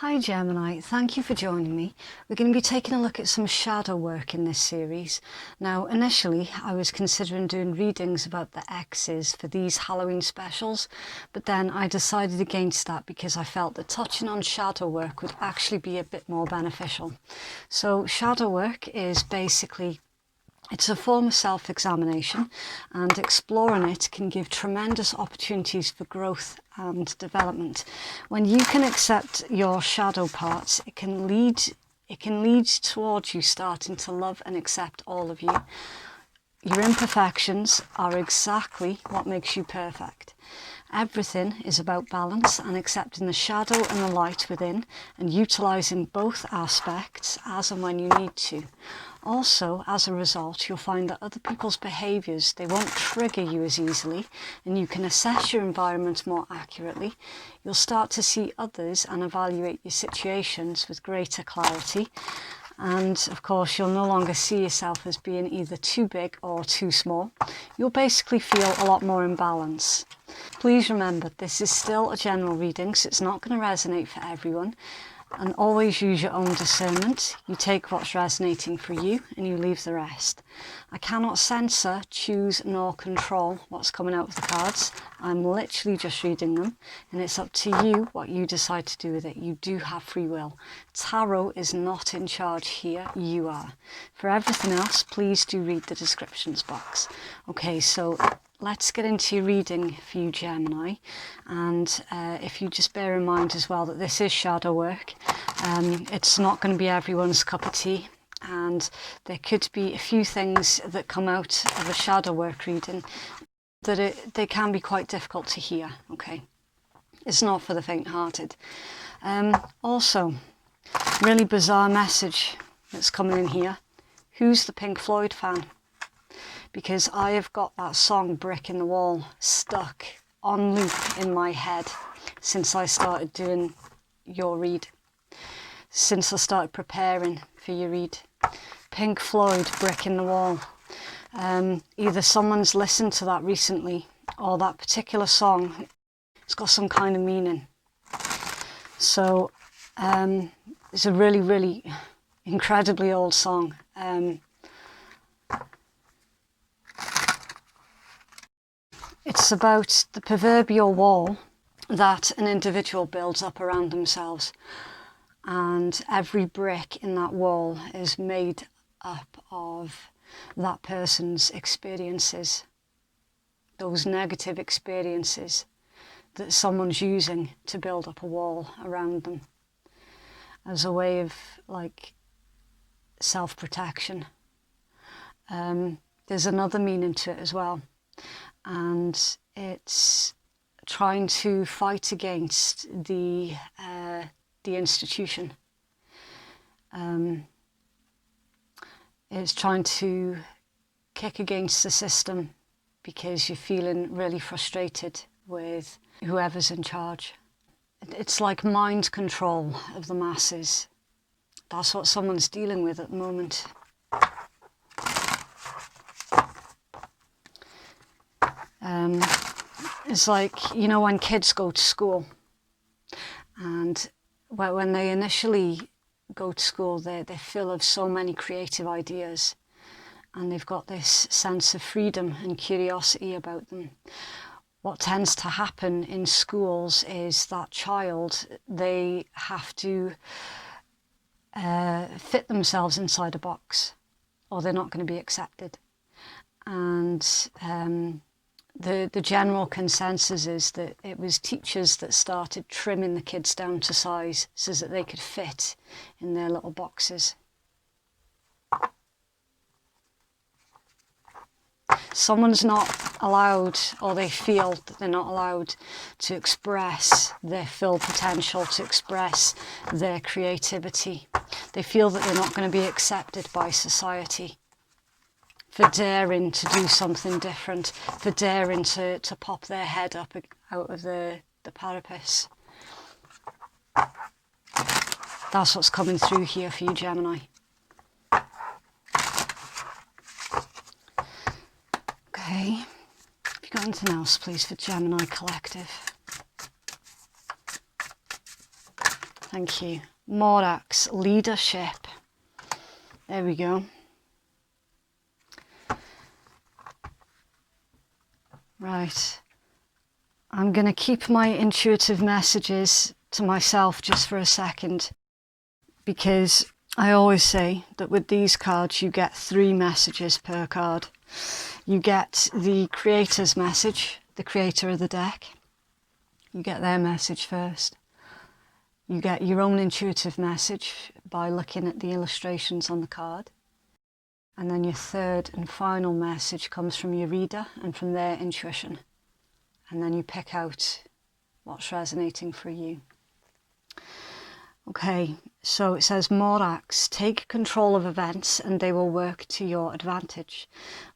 Hi Gemini, thank you for joining me. We're going to be taking a look at some shadow work in this series. Now initially I was considering doing readings about the X's for these Halloween specials, but then I decided against that because I felt that touching on shadow work would actually be a bit more beneficial. So shadow work is basically it's a form of self-examination, and exploring it can give tremendous opportunities for growth and development. When you can accept your shadow parts, it can lead towards you starting to love and accept all of you. Your imperfections are exactly what makes you perfect. Everything is about balance and accepting the shadow and the light within, and utilising both aspects as and when you need to. Also, as a result, you'll find that other people's behaviours, they won't trigger you as easily, and you can assess your environment more accurately. You'll start to see others and evaluate your situations with greater clarity. And of course, you'll no longer see yourself as being either too big or too small. You'll basically feel a lot more in balance. Please remember, this is still a general reading, so it's not going to resonate for everyone. And always use your own discernment. You take what's resonating for you and you leave the rest. I cannot censor, choose nor control what's coming out of the cards. I'm literally just reading them, and it's up to you what you decide to do with it. You do have free will. Tarot is not in charge here, you are. For everything else, please do read the descriptions box. Okay, so let's get into your reading for you, Gemini. And if you just bear in mind as well that this is shadow work, it's not going to be everyone's cup of tea. And there could be a few things that come out of a shadow work reading that they can be quite difficult to hear, okay? It's not for the faint-hearted. Also, really bizarre message that's coming in here. Who's the Pink Floyd fan? Because I have got that song Brick in the Wall stuck on loop in my head since I started doing your read, since I started preparing for your read. Pink Floyd, Brick in the Wall. Either someone's listened to that recently, or that particular song, it's got some kind of meaning. So it's a really, really incredibly old song. It's about the proverbial wall that an individual builds up around themselves, and every brick in that wall is made up of that person's experiences, those negative experiences that someone's using to build up a wall around them as a way of like self-protection. There's another meaning to it as well, and it's trying to fight against the institution. It's trying to kick against the system because you're feeling really frustrated with whoever's in charge. It's like mind control of the masses. That's what someone's dealing with at the moment. It's like, you know, when kids go to school, and when they initially go to school, they're full of so many creative ideas, and they've got this sense of freedom and curiosity about them. What tends to happen in schools is that child, they have to fit themselves inside a box, or they're not going to be accepted. And the general consensus is that it was teachers that started trimming the kids down to size so that they could fit in their little boxes. Someone's not allowed, or they feel that they're not allowed to express their full potential, to express their creativity. They feel that they're not going to be accepted by society for daring to do something different, for daring to pop their head up out of the parapet. That's what's coming through here for you, Gemini. Okay, have you got anything else, please, for Gemini Collective? Thank you. Morax, leadership. There we go. Right. I'm going to keep my intuitive messages to myself just for a second, because I always say that with these cards you get 3 messages per card. You get the creator's message, the creator of the deck. You get their message first. You get your own intuitive message by looking at the illustrations on the card. And then your third and final message comes from your reader and from their intuition. And then you pick out what's resonating for you. Okay, so it says, Morax, take control of events and they will work to your advantage.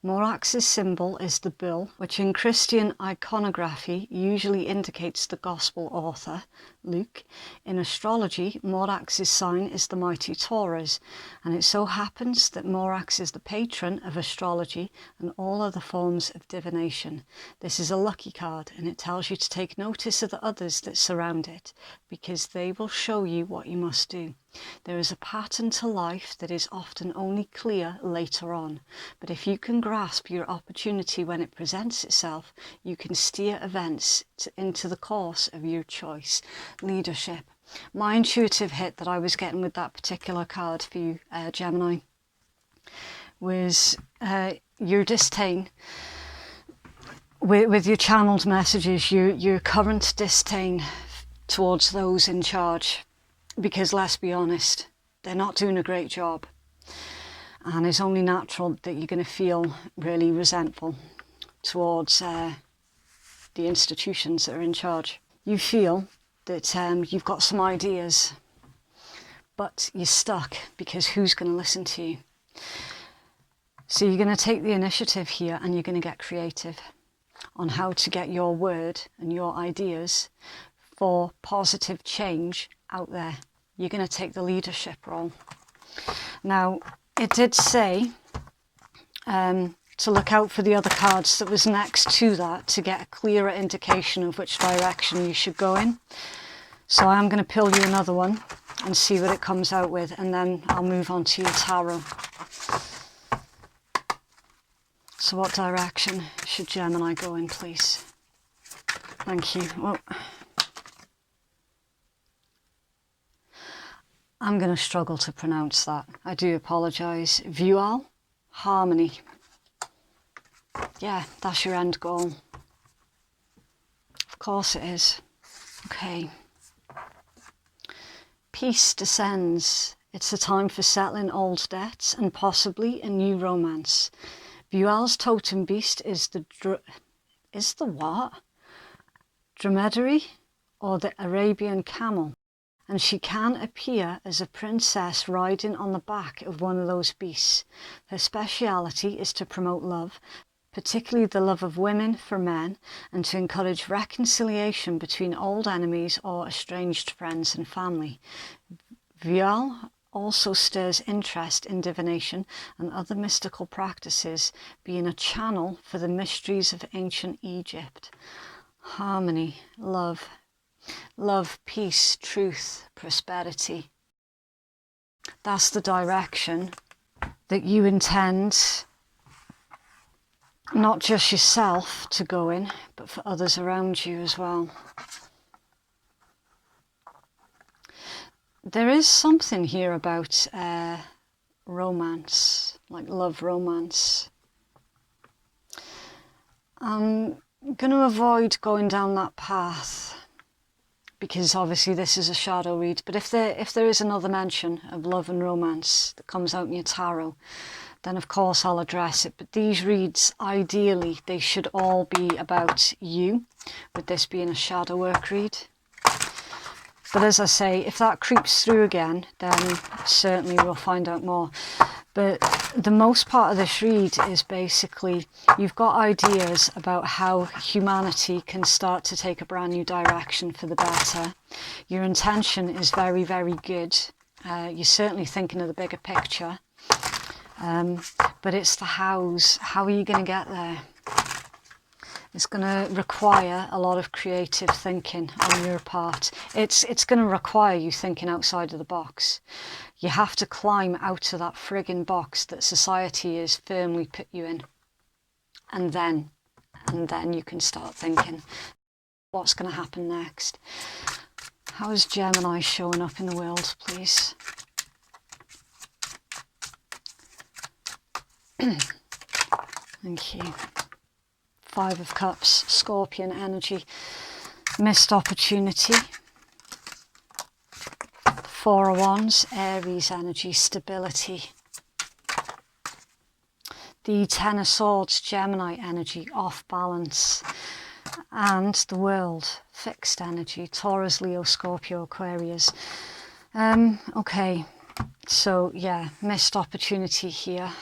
Morax's symbol is the bull, which in Christian iconography usually indicates the gospel author, Luke. In astrology, Morax's sign is the mighty Taurus, and it so happens that Morax is the patron of astrology and all other forms of divination. This is a lucky card, and it tells you to take notice of the others that surround it, because they will show you what you must do. There is a pattern to life that is often only clear later on, but if you can grasp your opportunity when it presents itself, you can steer events into the course of your choice. Leadership. My intuitive hit that I was getting with that particular card for you, Gemini, was your disdain with your channeled messages, your current disdain towards those in charge. Because let's be honest, they're not doing a great job. And it's only natural that you're going to feel really resentful towards the institutions that are in charge. You feel that you've got some ideas, but you're stuck because who's going to listen to you? So you're going to take the initiative here and you're going to get creative on how to get your word and your ideas for positive change out there. You're going to take the leadership role. Now, it did say to look out for the other cards that was next to that to get a clearer indication of which direction you should go in. So I'm going to pill you another one and see what it comes out with, and then I'll move on to your tarot. So what direction should Gemini go in, please? Thank you. Well, I'm going to struggle to pronounce that. I do apologise. Vual, harmony. Yeah, that's your end goal. Of course it is. Okay. Peace descends. It's a time for settling old debts and possibly a new romance. Vual's totem beast is the what? Dromedary or the Arabian camel. And she can appear as a princess riding on the back of one of those beasts. Her speciality is to promote love, particularly the love of women for men, and to encourage reconciliation between old enemies or estranged friends and family. Vual also stirs interest in divination and other mystical practices, being a channel for the mysteries of ancient Egypt. Harmony, love. Love, peace, truth, prosperity. That's the direction that you intend not just yourself to go in, but for others around you as well. There is something here about romance, like love romance. I'm going to avoid going down that path, because obviously this is a shadow read, but if there is another mention of love and romance that comes out in your tarot, then of course I'll address it. But these reads, ideally, they should all be about you, with this being a shadow work read. But as I say, if that creeps through again, then certainly we'll find out more. But the most part of this read is basically, you've got ideas about how humanity can start to take a brand new direction for the better. Your intention is very, very good. You're certainly thinking of the bigger picture. But it's the hows. How are you going to get there? It's going to require a lot of creative thinking on your part. It's going to require you thinking outside of the box. You have to climb out of that frigging box that society has firmly put you in. And then you can start thinking, what's going to happen next? How is Gemini showing up in the world, please? Thank you. Five of Cups, Scorpion energy, missed opportunity. Four of Wands, Aries energy, stability. The Ten of Swords, Gemini energy, off balance. And the World, fixed energy, Taurus, Leo, Scorpio, Aquarius. Okay, so yeah, missed opportunity here.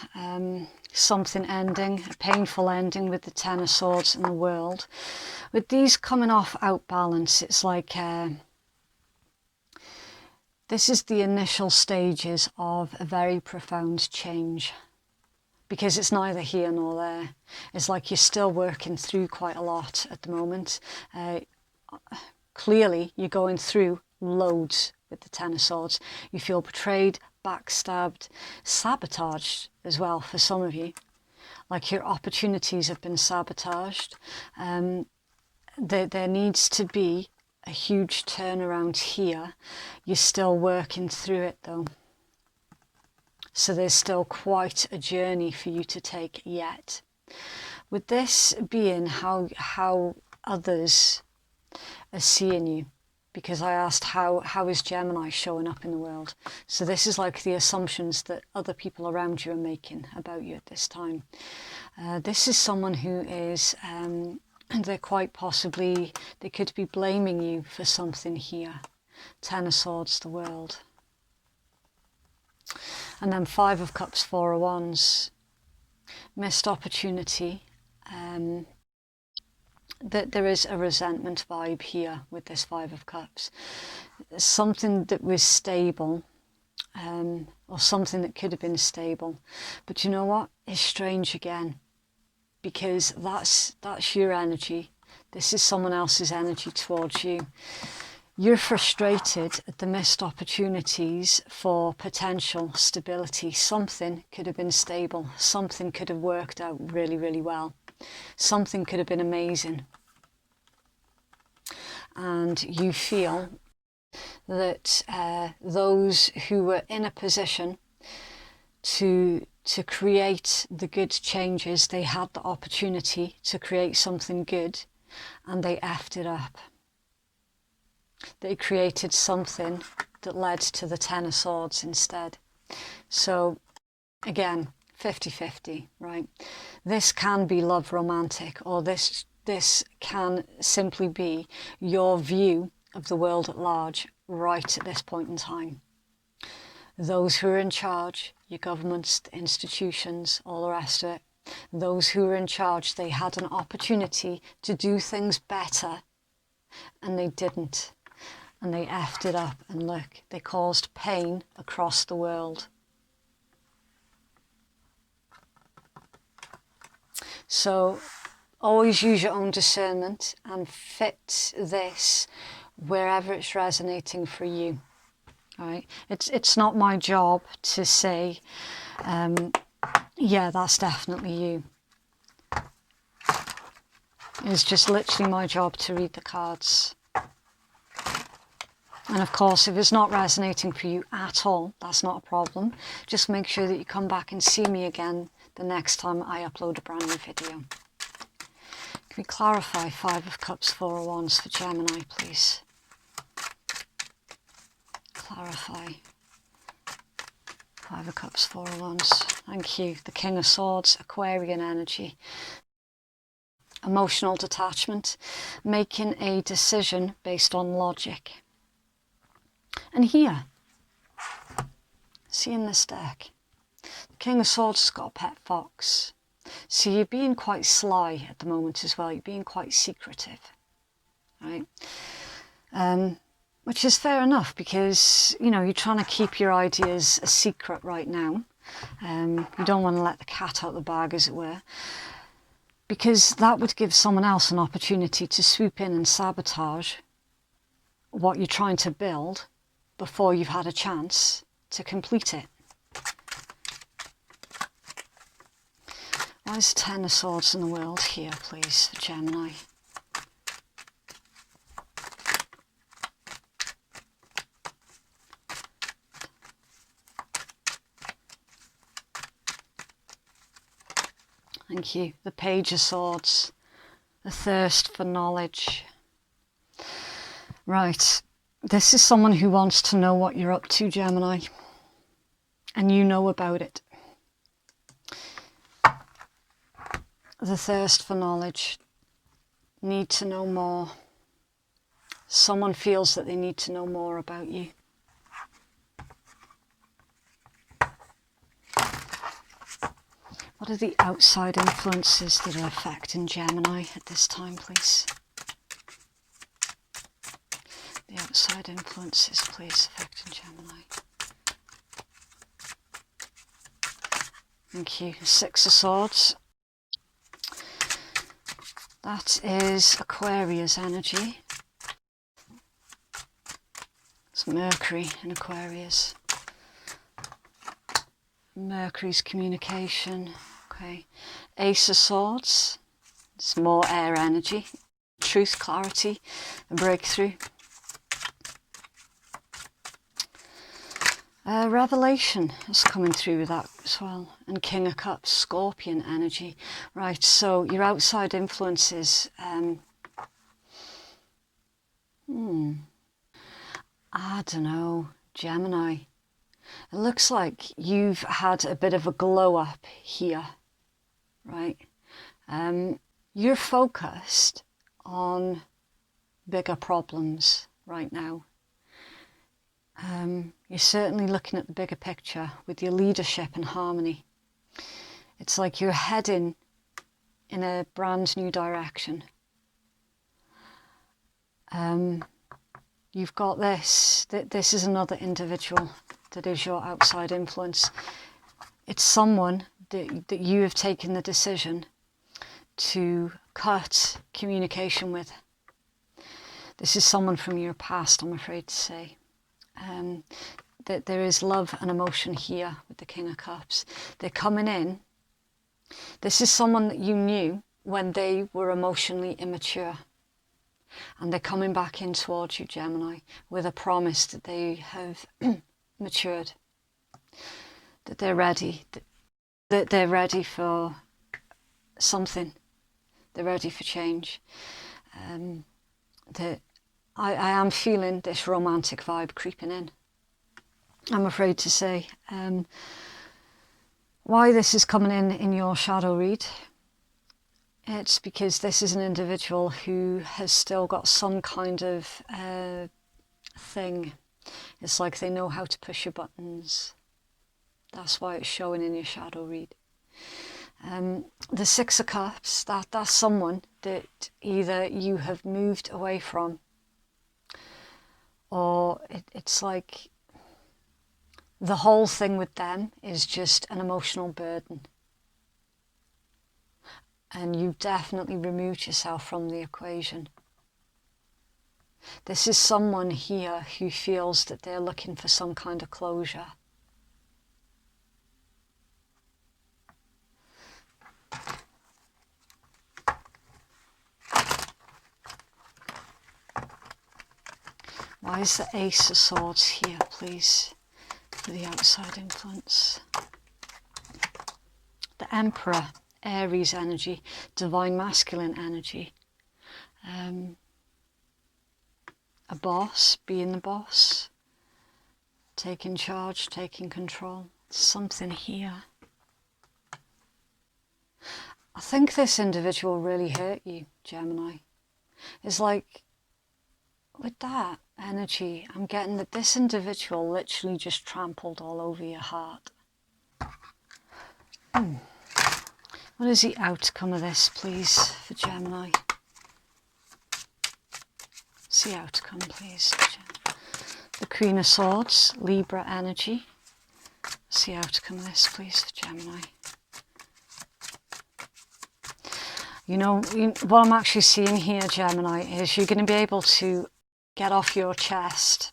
Something ending, a painful ending with the Ten of Swords and the World. With these coming off out balance, it's like this is the initial stages of a very profound change, because it's neither here nor there. It's like you're still working through quite a lot at the moment. Clearly, you're going through loads with the Ten of Swords. You feel betrayed, backstabbed, sabotaged as well for some of you. Like your opportunities have been sabotaged. There needs to be a huge turnaround here. You're still working through it though. So there's still quite a journey for you to take yet. With this being how others are seeing you, because I asked how is Gemini showing up in the world. So this is like the assumptions that other people around you are making about you at this time. This is someone who is, they're quite possibly, they could be blaming you for something here. Ten of Swords, the World. And then Five of Cups, Four of Wands. Missed opportunity. That there is a resentment vibe here with this Five of Cups. Something that was stable, or something that could have been stable. But you know what? It's strange again, because that's your energy. This is someone else's energy towards you. You're frustrated at the missed opportunities for potential stability. Something could have been stable. Something could have worked out really, really well. Something could have been amazing. And you feel that those who were in a position to create the good changes, they had the opportunity to create something good, and they effed it up. They created something that led to the Ten of Swords instead. So again, 50-50, right? This can be love romantic, or this can simply be your view of the world at large right at this point in time. Those who are in charge, your governments, the institutions, all the rest of it, those who are in charge, they had an opportunity to do things better and they didn't. And they effed it up, and look, they caused pain across the world. So always use your own discernment and fit this wherever it's resonating for you. All right? It's not my job to say, yeah, that's definitely you. It's just literally my job to read the cards. And of course, if it's not resonating for you at all, that's not a problem. Just make sure that you come back and see me again the next time I upload a brand new video. Can we clarify Five of Cups, Four of Wands for Gemini, please? Clarify. Five of Cups, Four of Wands. Thank you. The King of Swords, Aquarian energy. Emotional detachment. Making a decision based on logic. And here, see in this deck, the King of Swords has got a pet fox. So you're being quite sly at the moment as well. You're being quite secretive, right? Which is fair enough, because, you know, you're trying to keep your ideas a secret right now. You don't want to let the cat out of the bag, as it were. because that would give someone else an opportunity to swoop in and sabotage what you're trying to build before you've had a chance to complete it. Why is 10 of Swords in the world here, please, for Gemini? Thank you. The Page of Swords, the thirst for knowledge. Right, this is someone who wants to know what you're up to, Gemini, and you know about it. The thirst for knowledge, need to know more. Someone feels that they need to know more about you. What are the outside influences that are affecting Gemini at this time, please? The outside influences, please, affecting Gemini. Thank you. 6 of Swords. That is Aquarius energy. It's Mercury in Aquarius. Mercury's communication. Okay. Ace of Swords. It's more air energy. Truth, clarity, a breakthrough. Revelation is coming through with that as well. And King of Cups, Scorpion energy. Right, so your outside influences. I don't know, Gemini. It looks like you've had a bit of a glow up here, right? You're focused on bigger problems right now. You're certainly looking at the bigger picture with your leadership and harmony. It's like you're heading in a brand new direction. You've got this. This is another individual that is your outside influence. It's someone that you have taken the decision to cut communication with. This is someone from your past, I'm afraid to say. That there is love and emotion here with the King of Cups. They're coming in. This is someone that you knew when they were emotionally immature. And they're coming back in towards you, Gemini, with a promise that they have matured. That they're ready. That they're ready for something. They're ready for change. That I am feeling this romantic vibe creeping in, I'm afraid to say. Why this is coming in your shadow read, it's because this is an individual who has still got some kind of thing. It's like they know how to push your buttons. That's why it's showing in your shadow read. The 6 of Cups, that's someone that either you have moved away from, or it's like the whole thing with them is just an emotional burden. And you've definitely removed yourself from the equation. This is someone here who feels that they're looking for some kind of closure. Why is the Ace of Swords here, please, for the outside influence? The Emperor, Aries energy, divine masculine energy. A boss, being the boss, taking charge, taking control. Something here. I think this individual really hurt you, Gemini. It's like, with that energy, I'm getting that this individual literally just trampled all over your heart. What is the outcome of this, please, for Gemini? What's the outcome, please? The Queen of Swords, Libra energy. What's the outcome of this, please, for Gemini? What I'm actually seeing here, Gemini, is you're going to be able to get off your chest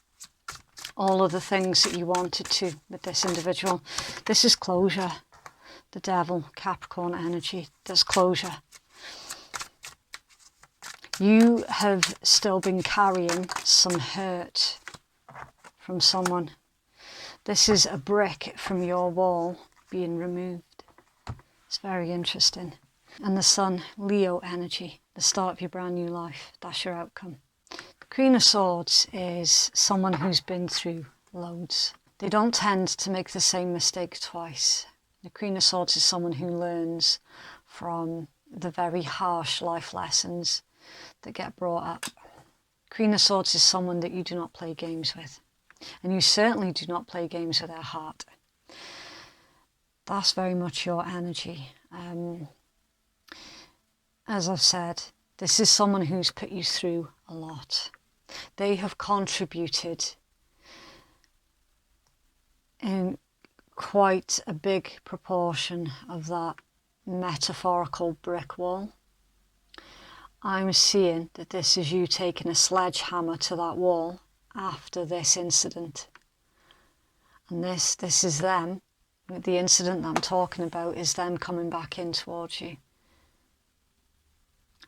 all of the things that you wanted to with this individual. This is closure. The Devil, Capricorn energy. There's closure. You have still been carrying some hurt from someone. This is a brick from your wall being removed. It's very interesting. And the Sun, Leo energy, the start of your brand new life. That's your outcome. The Queen of Swords is someone who's been through loads. They don't tend to make the same mistake twice. The Queen of Swords is someone who learns from the very harsh life lessons that get brought up. Queen of Swords is someone that you do not play games with. And you certainly do not play games with their heart. That's very much your energy. As I've said, this is someone who's put you through a lot. They have contributed in quite a big proportion of that metaphorical brick wall. I'm seeing that this is you taking a sledgehammer to that wall after this incident. And this is them. The incident that I'm talking about is them coming back in towards you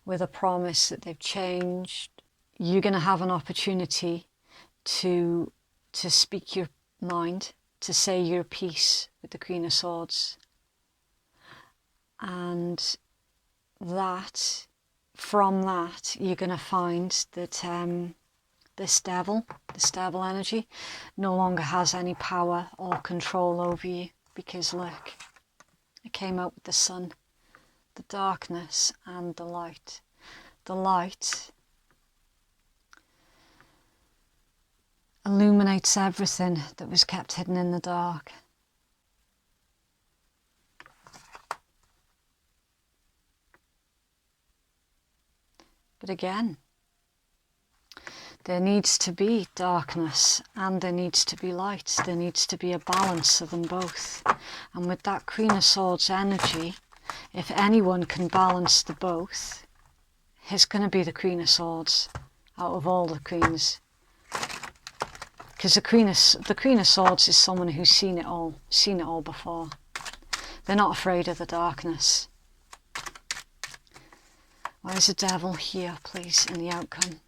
with a promise that they've changed. You're going to have an opportunity to speak your mind, to say your piece with the Queen of Swords. And from that, you're going to find that this devil energy no longer has any power or control over you, because look, it came out with the sun, the darkness and the light. The light illuminates everything that was kept hidden in the dark. But again, there needs to be darkness and there needs to be light. There needs to be a balance of them both. And with that Queen of Swords energy, if anyone can balance the both, it's going to be the Queen of Swords out of all the queens. Because the Queen of Swords is someone who's seen it all before. They're not afraid of the darkness. Where's the Devil here, please, in the outcome?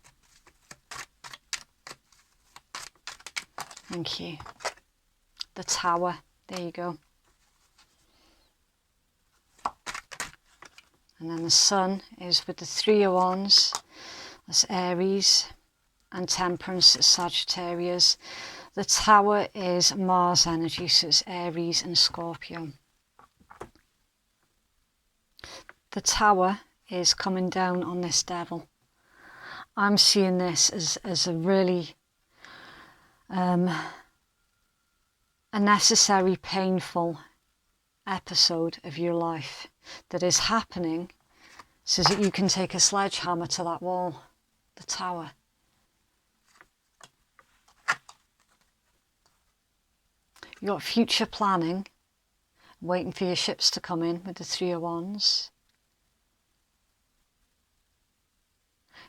Thank you. The Tower, there you go. And then the Sun is with the Three of Wands, that's Aries, and Temperance, is Sagittarius. The Tower is Mars energy, so it's Aries and Scorpio. The Tower is coming down on this Devil. I'm seeing this as a really a necessary, painful episode of your life that is happening so that you can take a sledgehammer to that wall, the Tower. You've got future planning, waiting for your ships to come in with the Three of Wands.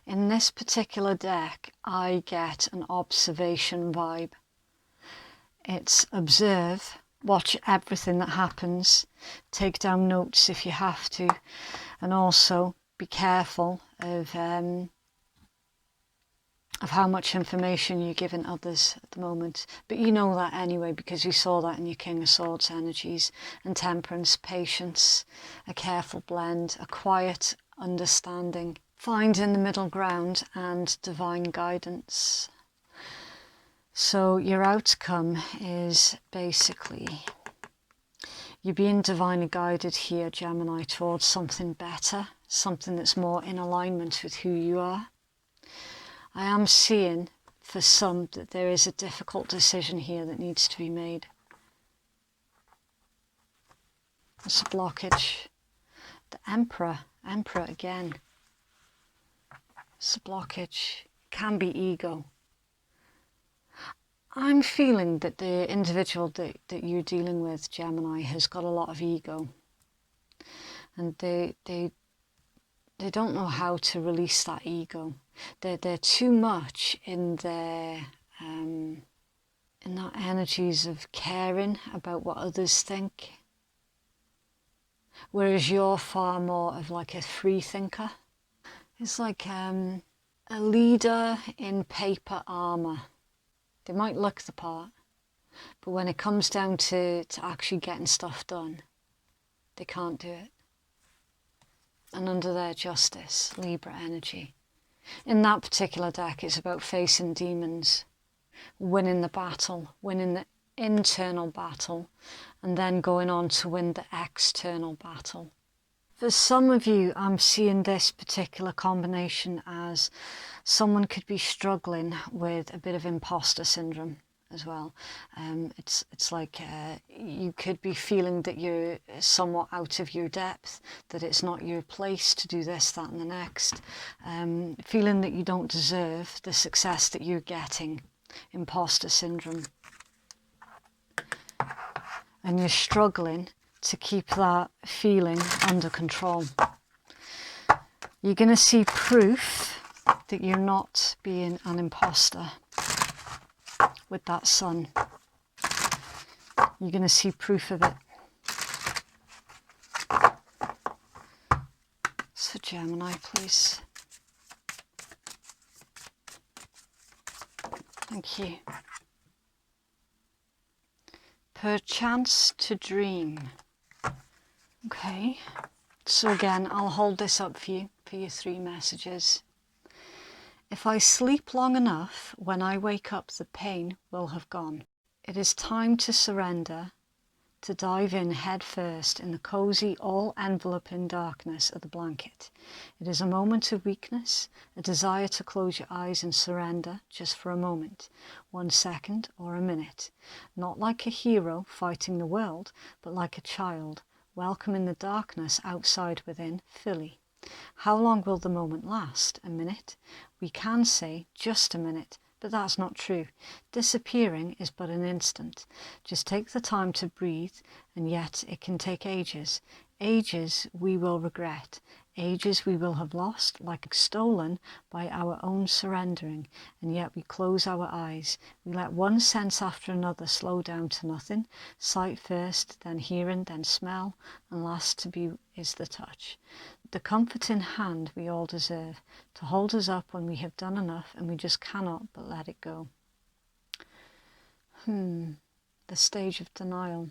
In this particular deck, I get an observation vibe. It's observe, watch everything that happens, take down notes if you have to, and also be careful of how much information you're giving others at the moment. But you know that anyway, because you saw that in your King of Swords energies. And Temperance, patience, a careful blend, a quiet understanding, finding the middle ground and divine guidance. So your outcome is basically you're being divinely guided here, Gemini, towards something better, something that's more in alignment with who you are. I am seeing for some that there is a difficult decision here that needs to be made. It's a blockage. The Emperor again. It's a blockage. It can be ego. I'm feeling that the individual that you're dealing with, Gemini, has got a lot of ego. And they they don't know how to release that ego. They're too much in their in that energies of caring about what others think, whereas you're far more of like a free thinker. It's like a leader in paper armour. They might look the part, but when it comes down to actually getting stuff done, they can't do it. And under their justice, Libra energy. In that particular deck, it's about facing demons, winning the battle, winning the internal battle, and then going on to win the external battle. For some of you, I'm seeing this particular combination as someone could be struggling with a bit of imposter syndrome as well. It's like you could be feeling that you're somewhat out of your depth, that it's not your place to do this, that and the next. Feeling that you don't deserve the success that you're getting. Imposter syndrome. And you're struggling to keep that feeling under control. You're going to see proof that you're not being an imposter with that sun. You're going to see proof of it. So Gemini, please. Thank you. Perchance to dream. Okay, so again, I'll hold this up for you, for your 3 messages. If I sleep long enough, when I wake up, the pain will have gone. It is time to surrender, to dive in head first in the cozy, all-enveloping darkness of the blanket. It is a moment of weakness, a desire to close your eyes and surrender just for a moment, 1 second or a minute. Not like a hero fighting the world, but like a child, welcoming the darkness outside within fully. How long will the moment last? A minute? We can say just a minute, but that's not true. Disappearing is but an instant. Just take the time to breathe, and yet it can take ages. Ages we will regret. Ages we will have lost, like stolen by our own surrendering, and yet we close our eyes. We let one sense after another slow down to nothing. Sight first, then hearing, then smell, and last to be is the touch. The comforting hand we all deserve, to hold us up when we have done enough and we just cannot but let it go. The stage of denial.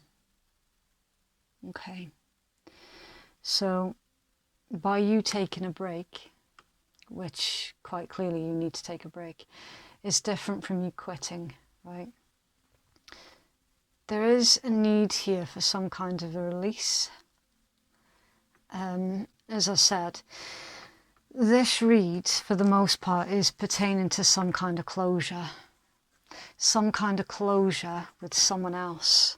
Okay. So, by you taking a break, which quite clearly you need to take a break, is different from you quitting, right? There is a need here for some kind of a release. As I said, this read, for the most part, is pertaining to some kind of closure. Some kind of closure with someone else.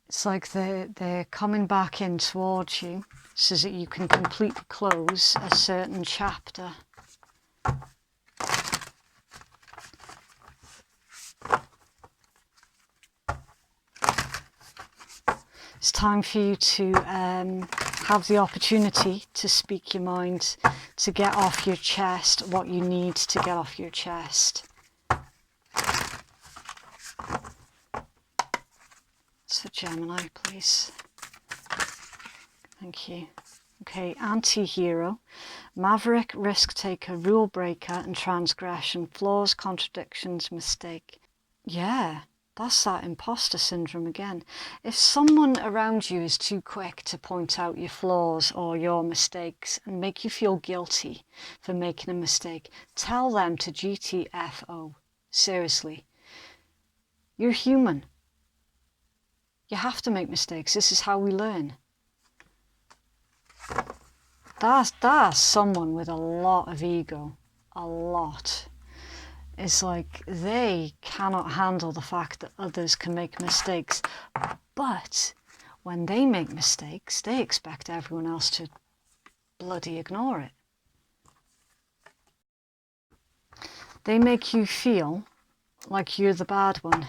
It's like they're coming back in towards you so that you can completely close a certain chapter. It's time for you to have the opportunity to speak your mind, to get off your chest what you need to get off your chest. So Gemini, please. Thank you. Okay, anti-hero, maverick, risk-taker, rule-breaker and transgression, flaws, contradictions, mistake. Yeah. That's that imposter syndrome again. If someone around you is too quick to point out your flaws or your mistakes and make you feel guilty for making a mistake, tell them to GTFO. Seriously. You're human. You have to make mistakes. This is how we learn. That's someone with a lot of ego. A lot. It's like they cannot handle the fact that others can make mistakes. But when they make mistakes, they expect everyone else to bloody ignore it. They make you feel like you're the bad one,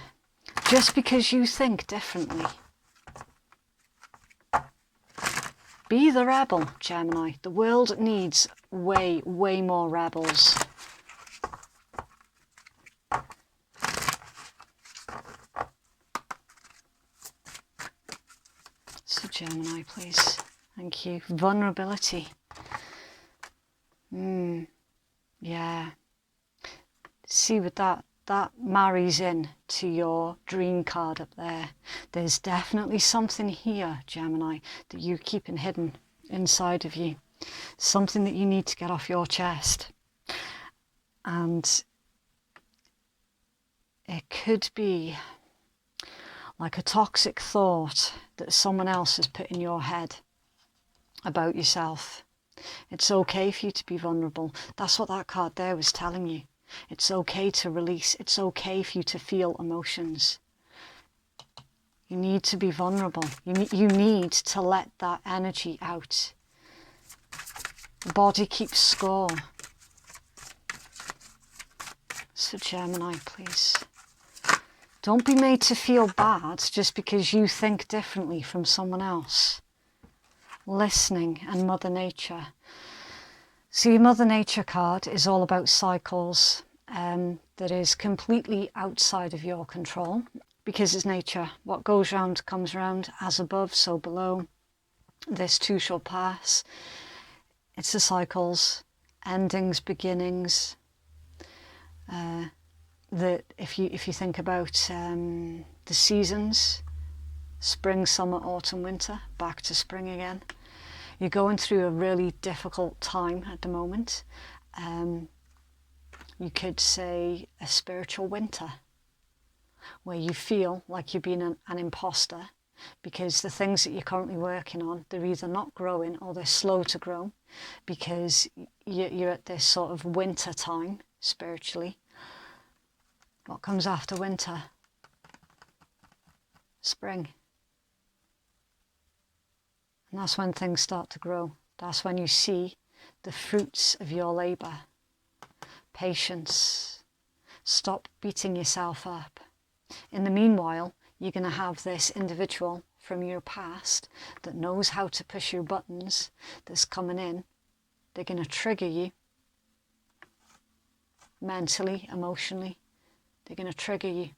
just because you think differently. Be the rebel, Gemini. The world needs way, way more rebels. So Gemini, please. Thank you. Vulnerability. Yeah. See with that marries in to your dream card up there. There's definitely something here, Gemini, that you're keeping hidden inside of you. Something that you need to get off your chest. And it could be like a toxic thought that someone else has put in your head about yourself. It's okay for you to be vulnerable. That's what that card there was telling you. It's okay to release. It's okay for you to feel emotions. You need to be vulnerable. You need to let that energy out. The body keeps score. So Gemini, please. Don't be made to feel bad just because you think differently from someone else. Listening and Mother Nature. So your Mother Nature card is all about cycles that is completely outside of your control because it's nature. What goes round comes round, as above, so below. This too shall pass. It's the cycles, endings, beginnings. That if you think about the seasons, spring, summer, autumn, winter, back to spring again. You're going through a really difficult time at the moment. You could say a spiritual winter, where you feel like you're being an imposter because the things that you're currently working on, they're either not growing or they're slow to grow because you're at this sort of winter time spiritually. What comes after winter? Spring. And that's when things start to grow. That's when you see the fruits of your labour. Patience. Stop beating yourself up. In the meanwhile, you're going to have this individual from your past that knows how to push your buttons, that's coming in. They're going to trigger you mentally, emotionally. They're going to trigger you.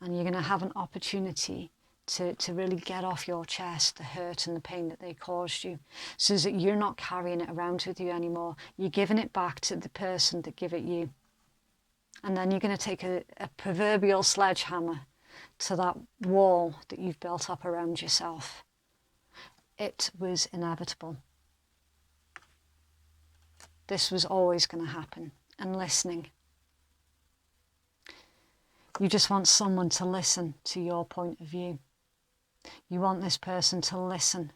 And you're going to have an opportunity to really get off your chest the hurt and the pain that they caused you, so that you're not carrying it around with you anymore. You're giving it back to the person that gave it you. And then you're going to take a proverbial sledgehammer to that wall that you've built up around yourself. It was inevitable. This was always going to happen. And listening. You just want someone to listen to your point of view. You want this person to listen.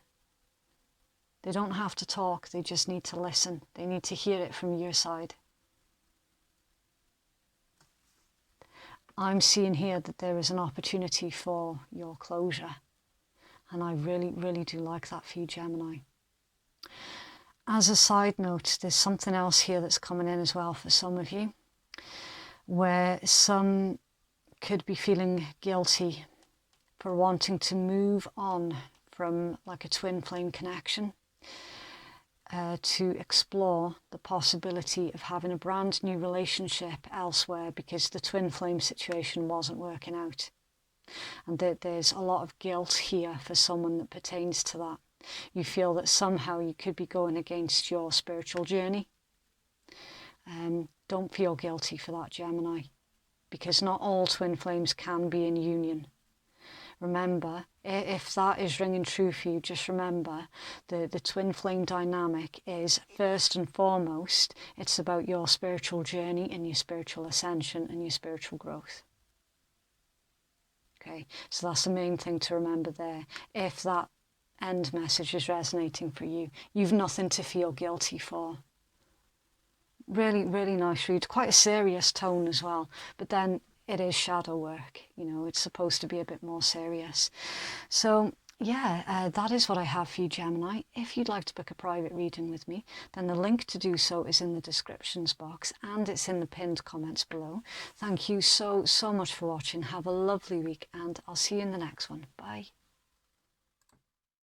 They don't have to talk, they just need to listen. They need to hear it from your side. I'm seeing here that there is an opportunity for your closure. And I really, really do like that for you, Gemini. As a side note, there's something else here that's coming in as well for some of you, where some could be feeling guilty for wanting to move on from like a twin flame connection to explore the possibility of having a brand new relationship elsewhere because the twin flame situation wasn't working out. And there's a lot of guilt here for someone that pertains to that. You feel that somehow you could be going against your spiritual journey. Don't feel guilty for that, Gemini, because not all twin flames can be in union. Remember, if that is ringing true for you, just remember the twin flame dynamic is first and foremost, it's about your spiritual journey and your spiritual ascension and your spiritual growth. Okay, so that's the main thing to remember there. If that end message is resonating for you, you've nothing to feel guilty for. Really, really nice read. Quite a serious tone as well, but then it is shadow work, you know, it's supposed to be a bit more serious. So yeah, that is what I have for you, Gemini. If you'd like to book a private reading with me, then the link to do so is in the descriptions box and it's in the pinned comments below. Thank you so much for watching. Have a lovely week and I'll see you in the next one. Bye.